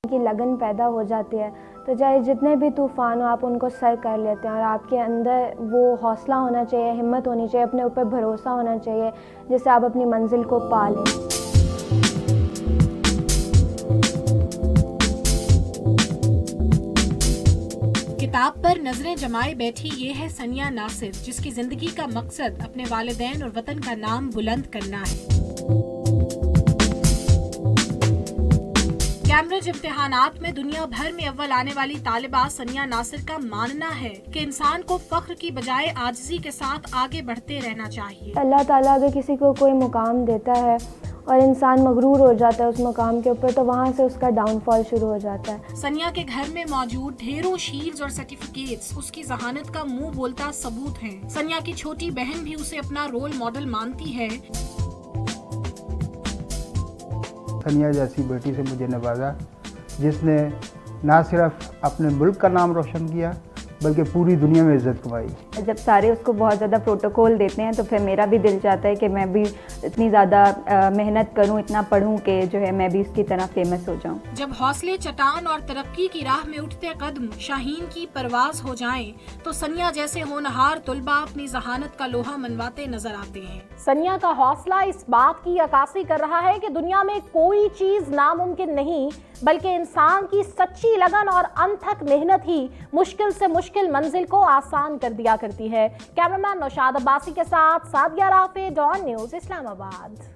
کی لگن پیدا ہو جاتی ہے تو چاہے جتنے بھی طوفان ہو آپ ان کو سر کر لیتے ہیں، اور آپ کے اندر وہ حوصلہ ہونا چاہیے، ہمت ہونی چاہیے، اپنے اوپر بھروسہ ہونا چاہیے جس سے آپ اپنی منزل کو پا لیں۔ کتاب پر نظریں جمائے بیٹھی یہ ہے سنیا ناصر، جس کی زندگی کا مقصد اپنے والدین اور وطن کا نام بلند کرنا ہے۔ کیمبرج امتحانات میں دنیا بھر میں اول آنے والی طالبہ سنیا ناصر کا ماننا ہے کہ انسان کو فخر کی بجائے عاجزی کے ساتھ آگے بڑھتے رہنا چاہیے۔ اللہ تعالیٰ اگر کسی کو کوئی مقام دیتا ہے اور انسان مغرور ہو جاتا ہے اس مقام کے اوپر تو وہاں سے اس کا ڈاؤن فال شروع ہو جاتا ہے۔ سنیا کے گھر میں موجود ڈھیروں شیلڈز اور سرٹیفکیٹس اس کی ذہانت کا منہ بولتا ثبوت ہیں۔ سنیا کی چھوٹی بہن بھی اسے اپنا رول ماڈل مانتی ہے۔ سنیا جیسی بیٹی سے مجھے نوازا جس نے نہ صرف اپنے ملک کا نام روشن کیا بلکہ پوری دنیا میں عزت کمائی۔ جب سارے اس کو بہت زیادہ پروٹوکول دیتے ہیں تو پھر میرا بھی دل چاہتا ہے کہ میں بھی اتنی زیادہ محنت کروں، اتنا پڑھوں کہ جو ہے میں بھی اس کی طرح فیمس ہو جاؤں۔ جب حوصلے چٹان اور ترقی کی راہ میں اٹھتے قدم شاہین کی پرواز ہو جائیں تو سنیا جیسے ہونہار طلباء اپنی ذہانت کا لوہا منواتے نظر آتے ہیں۔ سنیا کا حوصلہ اس بات کی عکاسی کر رہا ہے کہ دنیا میں کوئی چیز ناممکن نہیں، بلکہ انسان کی سچی لگن اور انتھک محنت ہی مشکل سے مشکل منزل کو آسان کر دیا کرتی ہے۔ کیمرامین نوشاد عباسی کے ساتھ سعدیہ رافع، ڈان نیوز، اسلام آباد۔